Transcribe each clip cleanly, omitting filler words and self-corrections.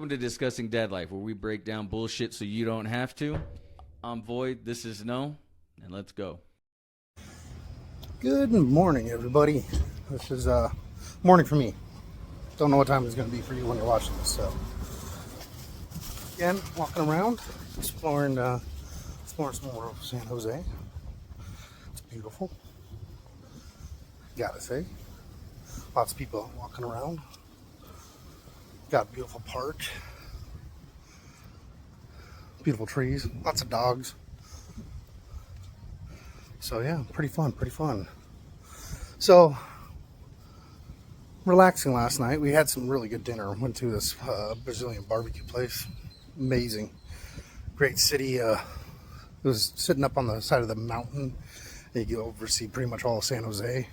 Welcome to Discussing Dad Life, where we break down bullshit so you don't have to. I'm Void, this is No, and let's go. Good morning, everybody. This is morning for me. Don't know what time it's going to be for you when you're watching this. So, again, walking around, exploring some more of San Jose. It's beautiful. Gotta say, lots of people walking around. Got a beautiful park, beautiful trees, lots of dogs. So yeah, pretty fun. So, relaxing last night. We had some really good dinner. Went to this Brazilian barbecue place. Amazing. Great city. It was sitting up on the side of the mountain. You can oversee pretty much all of San Jose.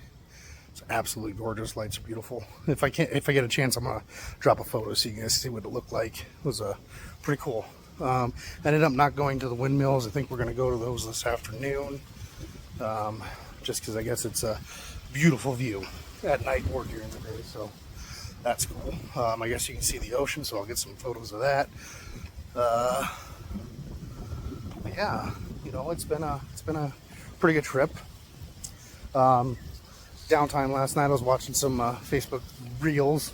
It's absolutely gorgeous. Lights are beautiful. If I get a chance, I'm gonna drop a photo so you guys see what it looked like. It was pretty cool. Ended up not going to the windmills. I think we're gonna go to those this afternoon. Just because I guess it's a beautiful view at night or during the day, so that's cool. I guess you can see the ocean, so I'll get some photos of that. But yeah, you know, it's been a pretty good trip. Downtime last night, I was watching some Facebook reels,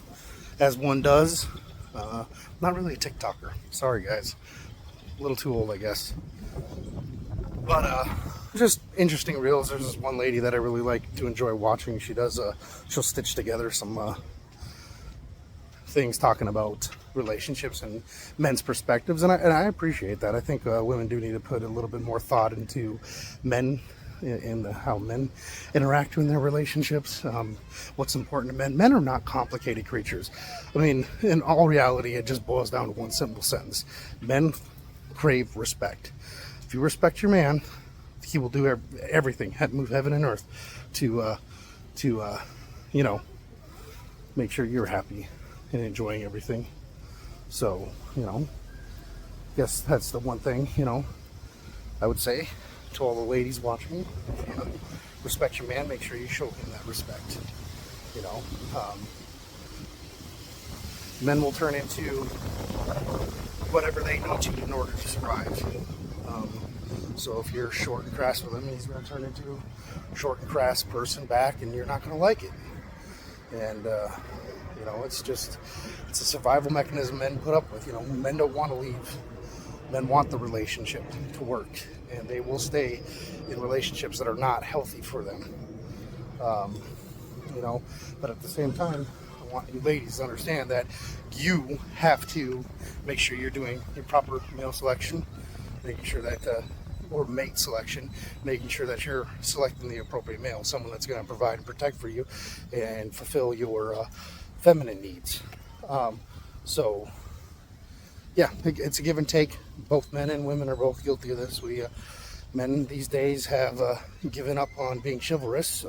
as one does. Not really a TikToker. Sorry, guys. A little too old, I guess. But just interesting reels. There's this one lady that I really like to enjoy watching. She does she'll stitch together some things talking about relationships and men's perspectives, and I appreciate that. I think women do need to put a little bit more thought into men, in how men interact in their relationships, what's important to men. Men are not complicated creatures. I mean, in all reality, it just boils down to one simple sentence. Men crave respect. If you respect your man, he will do everything, move heaven and earth to you know, make sure you're happy and enjoying everything. So, you know, guess that's the one thing, you know, I would say to all the ladies watching. If you respect your man, make sure you show him that respect. You know, men will turn into whatever they need to in order to survive. So if you're short and crass with him, he's going to turn into a short and crass person back, and you're not going to like it. And you know, it's a survival mechanism men put up with. You know, men don't want to leave. Men want the relationship to work, and they will stay in relationships that are not healthy for them. You know, but at the same time, I want you ladies to understand that you have to make sure you're doing your proper male selection, making sure that, or mate selection, making sure that you're selecting the appropriate male, someone that's going to provide and protect for you and fulfill your feminine needs. So, yeah, it's a give and take. Both men and women are both guilty of this. Men these days have given up on being chivalrous,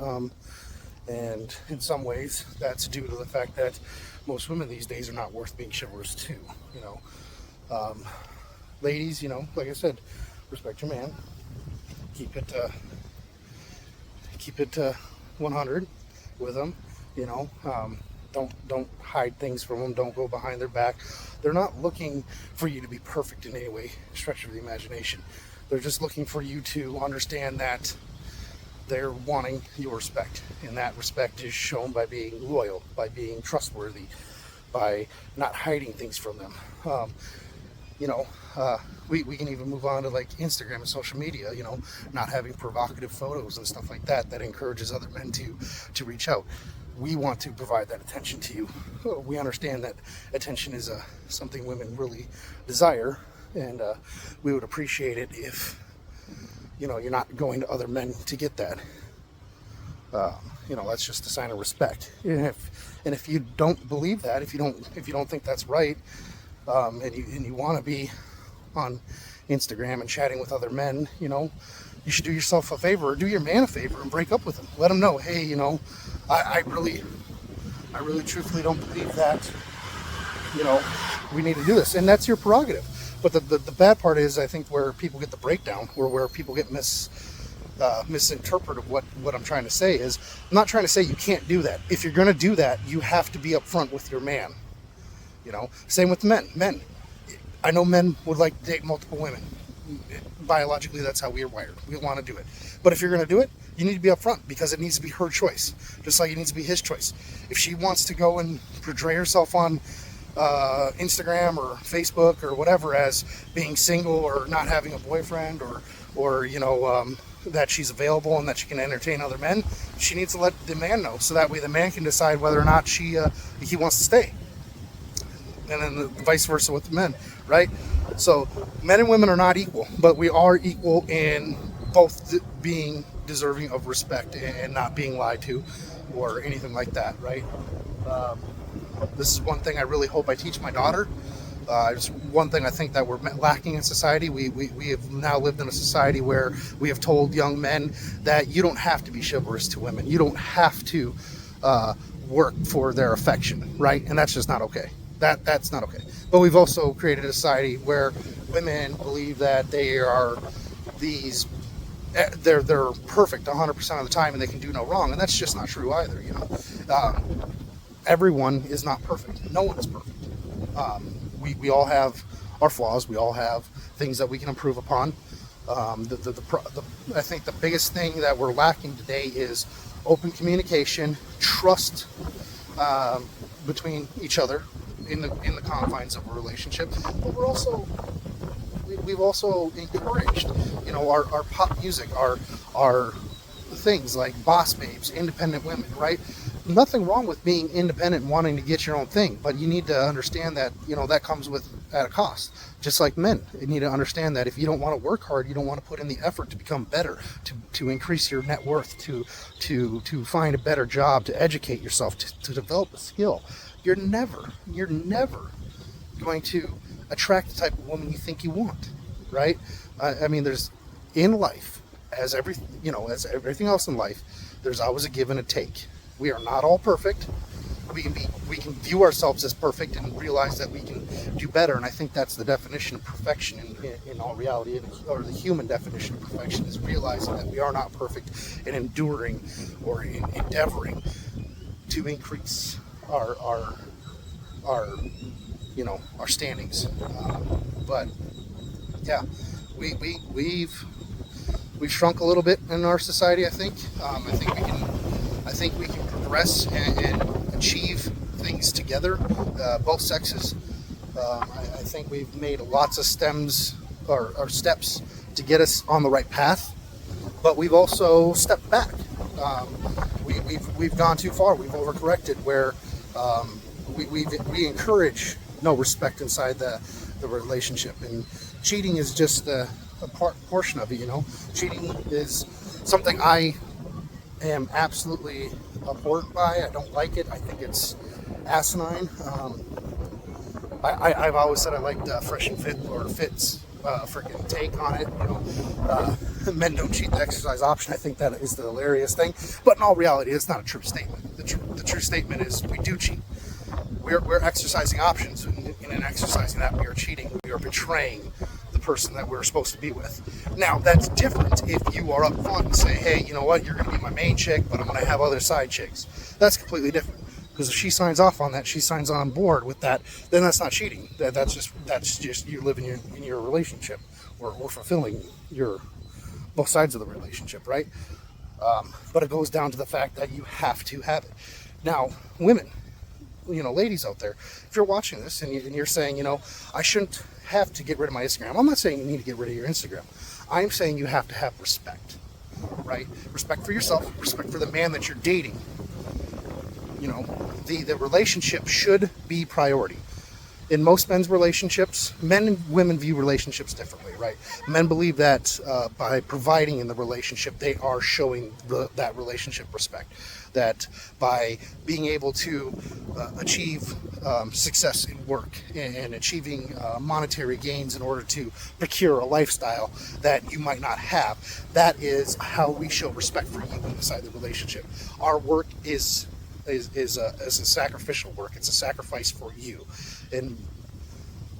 and in some ways that's due to the fact that most women these days are not worth being chivalrous to. You know, ladies, you know, like I said, respect your man. Keep it 100 with them. You know. Don't hide things from them. Don't go behind their back. They're not looking for you to be perfect in any way, stretch of the imagination. They're just looking for you to understand that they're wanting your respect. And that respect is shown by being loyal, by being trustworthy, by not hiding things from them. You know, we can even move on to like Instagram and social media, you know, not having provocative photos and stuff like that encourages other men to reach out. We want to provide that attention to you. We understand that attention is something women really desire, and we would appreciate it if, you know, you're not going to other men to get that. You know, that's just a sign of respect. And if you don't believe that, if you don't think that's right, and you want to be on Instagram and chatting with other men, you know, you should do yourself a favor, or do your man a favor, and break up with him. Let him know, hey, you know, I really truthfully don't believe that, you know, we need to do this. And that's your prerogative. But the bad part is, I think, where people get the breakdown, or where people get misinterpreted what I'm trying to say is, I'm not trying to say you can't do that. If you're going to do that, you have to be upfront with your man. You know, same with men. Men, I know men would like to date multiple women. Biologically, that's how we're wired. We want to do it. But if you're going to do it, you need to be upfront, because it needs to be her choice, just like it needs to be his choice. If she wants to go and portray herself on Instagram or Facebook or whatever as being single or not having a boyfriend, or that she's available and that she can entertain other men, she needs to let the man know, so that way the man can decide whether or not he wants to stay. And then the vice versa with the men, right? So men and women are not equal, but we are equal in both being deserving of respect and not being lied to or anything like that, right? This is one thing I really hope I teach my daughter. It's one thing I think that we're lacking in society. We have now lived in a society where we have told young men that you don't have to be chivalrous to women. You don't have to work for their affection, right? And that's just not okay. That's not okay. But we've also created a society where women believe that they are they're perfect 100% of the time and they can do no wrong, and that's just not true either. You know, everyone is not perfect. No one is perfect. We all have our flaws. We all have things that we can improve upon. I think the biggest thing that we're lacking today is open communication, trust between each other in the confines of a relationship. But we've also encouraged, you know, our pop music, our things like boss babes, independent women, right? Nothing wrong with being independent and wanting to get your own thing, but you need to understand that, you know, that comes at a cost. Just like men, you need to understand that if you don't want to work hard, you don't want to put in the effort to become better, to increase your net worth, to find a better job, to educate yourself, to develop a skill, you're never going to attract the type of woman you think you want, right? I mean, there's in life, as everything else in life, there's always a give and a take. We are not all perfect. We can view ourselves as perfect and realize that we can do better. And I think that's the definition of perfection in all reality, or the human definition of perfection is realizing that we are not perfect and enduring or endeavoring to increase our standings. But yeah, we've shrunk a little bit in our society. I think we can progress and achieve things together, both sexes. I think we've made lots of steps to get us on the right path, but we've also stepped back. We've gone too far. We've overcorrected where we encourage no respect inside the relationship, and cheating is just a portion of it. You know, cheating is something I am absolutely abhorrent by. I don't like it. I think it's asinine. I've always said I liked Fresh and Fit, or Fit's freaking take on it. You know, men don't cheat, the exercise option. I think that is the hilarious thing. But in all reality, it's not a true statement. The true statement is we do cheat. We're exercising options, and in exercising that, we are cheating. We are betraying the person that we're supposed to be with. Now, that's different if you are up front and say, hey, you know what, you're going to be my main chick, but I'm going to have other side chicks. That's completely different. Because if she signs off on that, she signs on board with that, then that's not cheating. That's just you living in your relationship, or fulfilling both sides of the relationship, right? But it goes down to the fact that you have to have it. Now, women, you know, ladies out there, if you're watching this and you're saying, you know, I shouldn't have to get rid of my Instagram. I'm not saying you need to get rid of your Instagram. I'm saying you have to have respect, right? Respect for yourself, respect for the man that you're dating. You know, the relationship should be priority. In most men's relationships, men and women view relationships differently, right? Men believe that by providing in the relationship, they are showing that relationship respect. That by being able to achieve success in work and achieving monetary gains in order to procure a lifestyle that you might not have, that is how we show respect for you inside the relationship. Our work is a sacrificial work. It's a sacrifice for you. And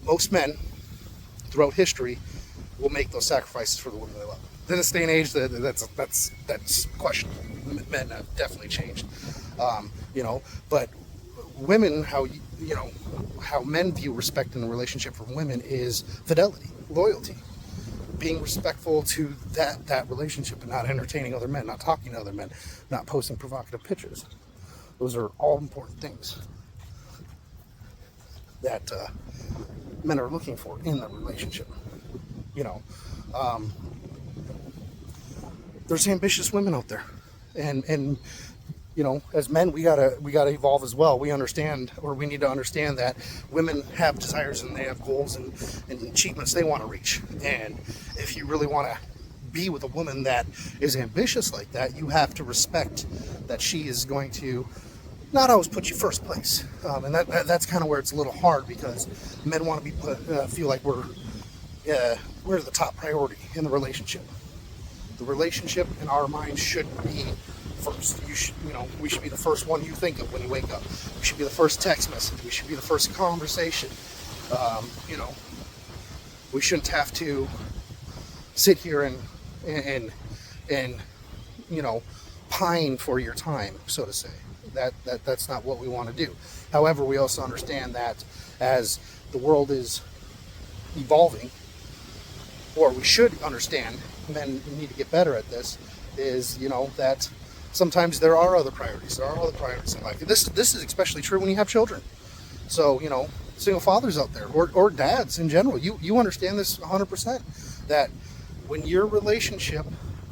most men throughout history will make those sacrifices for the woman they love. In this day and age, that's questionable. Men have definitely changed, you know. But women, how how men view respect in a relationship from women is fidelity, loyalty, being respectful to that relationship, and not entertaining other men, not talking to other men, not posting provocative pictures. Those are all important things that men are looking for in the relationship. There's ambitious women out there, and as men, we gotta evolve as well. We understand, or we need to understand, that women have desires and they have goals and achievements they want to reach. And if you really want to be with a woman that is ambitious like that, you have to respect that she is going to not always put you first place. And that's kind of where it's a little hard, because men want to be feel like we're the top priority in the relationship. The relationship in our minds should be first. We should be the first one you think of when you wake up. We should be the first text message. We should be the first conversation. We shouldn't have to sit here and pine for your time, so to say. That's not what we want to do. However, we also understand that as the world is evolving, or we should understand, men need to get better at this, is that sometimes there are other priorities. There are other priorities in life. This is especially true when you have children. So, single fathers out there, or dads in general, you understand this 100%, that when your relationship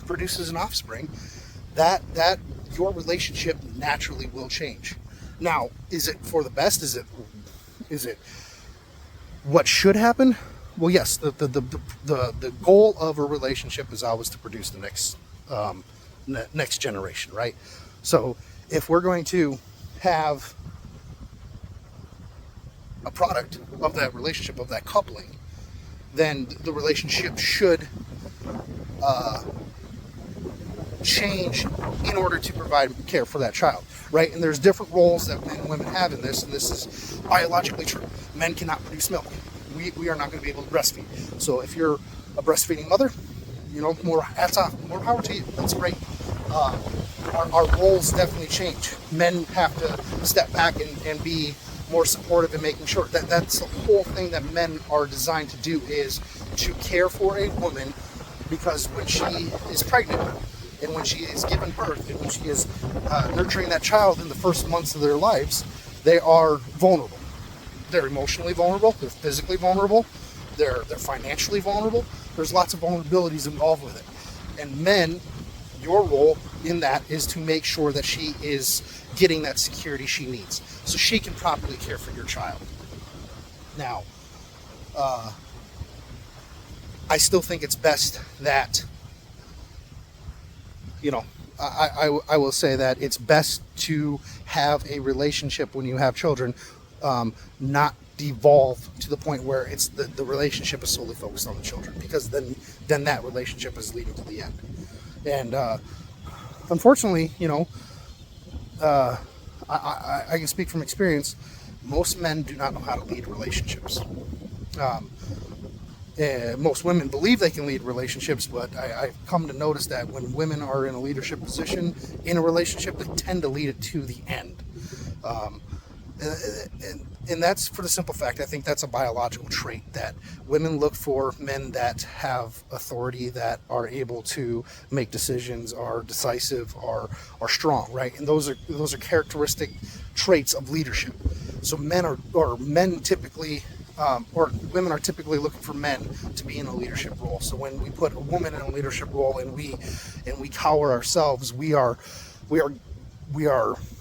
produces an offspring, that your relationship naturally will change. Now, is it for the best? Is it what should happen? Well, yes, the goal of a relationship is always to produce the next generation, right? So if we're going to have a product of that relationship, of that coupling, then the relationship should change in order to provide care for that child, right? And there's different roles that men and women have in this, and this is biologically true. Men cannot produce milk. We are not going to be able to breastfeed. So if you're a breastfeeding mother, more hats off, more power to you. That's great. Our roles definitely change. Men have to step back and be more supportive and making sure that's the whole thing that men are designed to do, is to care for a woman, because when she is pregnant and when she is giving birth and when she is nurturing that child in the first months of their lives, they are vulnerable. They're emotionally vulnerable, they're physically vulnerable, they're financially vulnerable. There's lots of vulnerabilities involved with it. And men, your role in that is to make sure that she is getting that security she needs, so she can properly care for your child. Now, I still think it's best that, I will say that it's best to have a relationship when you have children, not devolve to the point where it's the relationship is solely focused on the children, because then that relationship is leading to the end. And unfortunately, I can speak from experience. Most men do not know how to lead relationships. Most women believe they can lead relationships, but I've come to notice that when women are in a leadership position in a relationship, they tend to lead it to the end. And that's for the simple fact, I think that's a biological trait, that women look for men that have authority, that are able to make decisions, are decisive, are strong, right? And those are characteristic traits of leadership. So men typically, or women are typically looking for men to be in a leadership role. So when we put a woman in a leadership role and we cower ourselves, we are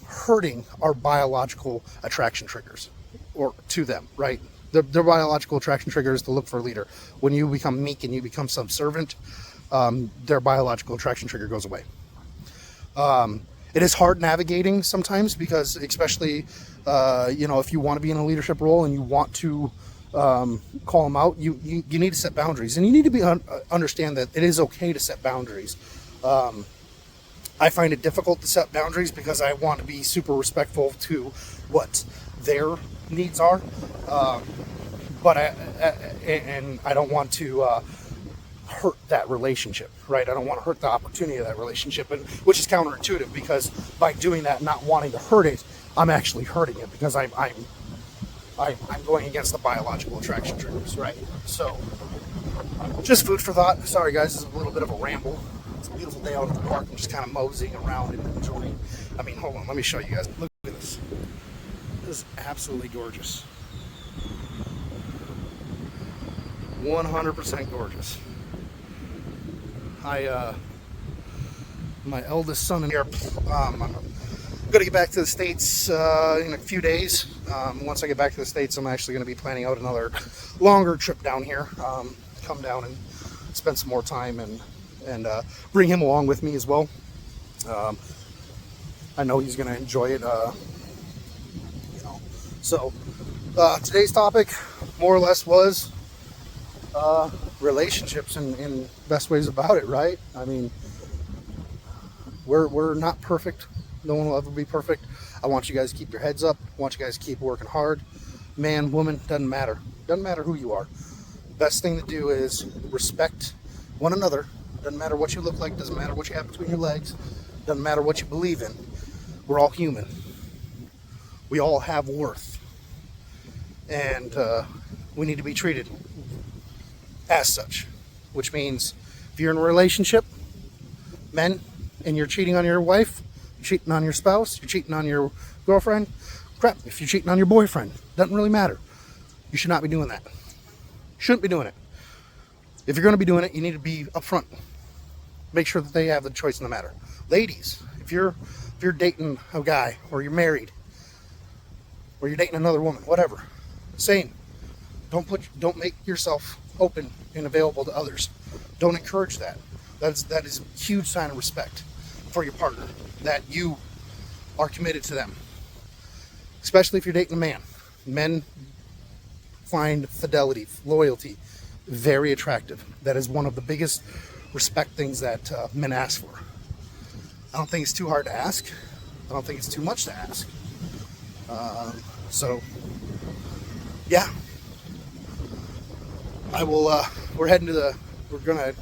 hurting our biological attraction triggers, or to them, right? Their biological attraction trigger is to look for a leader. When you become meek and you become subservient, their biological attraction trigger goes away. It is hard navigating sometimes, because especially, if you want to be in a leadership role and you want to call them out, you need to set boundaries, and you need to understand that it is okay to set boundaries. I find it difficult to set boundaries because I want to be super respectful to what their needs are, but I don't want to hurt that relationship, right? I don't want to hurt the opportunity of that relationship, which is counterintuitive, because by doing that, not wanting to hurt it, I'm actually hurting it because I'm going against the biological attraction triggers, right? So, just food for thought. Sorry, guys, this is a little bit of a ramble. It's a beautiful day out in the park. I'm just kind of moseying around and enjoying. I mean, hold on, let me show you guys. Look at this. This is absolutely gorgeous. 100% gorgeous. My eldest son and here. I'm gonna get back to the States in a few days. Once I get back to the States, I'm actually gonna be planning out another longer trip down here. Come down and spend some more time and bring him along with me as well. I know he's gonna enjoy it. So today's topic, more or less, was relationships and best ways about it, right? I mean, we're not perfect. No one will ever be perfect. I want you guys to keep your heads up. I want you guys to keep working hard. Man, woman, doesn't matter. Doesn't matter who you are. Best thing to do is respect one another. Doesn't matter what you look like. Doesn't matter what you have between your legs. Doesn't matter what you believe in. We're all human. We all have worth. And we need to be treated as such. Which means if you're in a relationship, men, and you're cheating on your wife, you're cheating on your spouse, you're cheating on your girlfriend, crap, if you're cheating on your boyfriend, doesn't really matter. You should not be doing that. Shouldn't be doing it. If you're going to be doing it, you need to be upfront. Make sure that they have the choice in the matter. Ladies, if you're dating a guy, or you're married, or you're dating another woman, whatever, same. Don't make yourself open and available to others. Don't encourage that. That is a huge sign of respect for your partner, that you are committed to them. Especially if you're dating a man. Men find fidelity, loyalty very attractive. That is one of the biggest respect things that men ask for. I don't think it's too hard to ask. I don't think it's too much to ask. So, yeah. We're gonna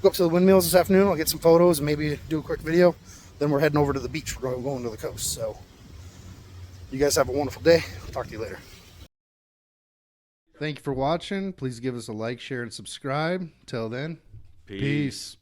go up to the windmills this afternoon. I'll get some photos and maybe do a quick video. Then we're heading over to the beach. We're going to the coast. So, you guys have a wonderful day. I'll talk to you later. Thank you for watching. Please give us a like, share, and subscribe. Till then, peace.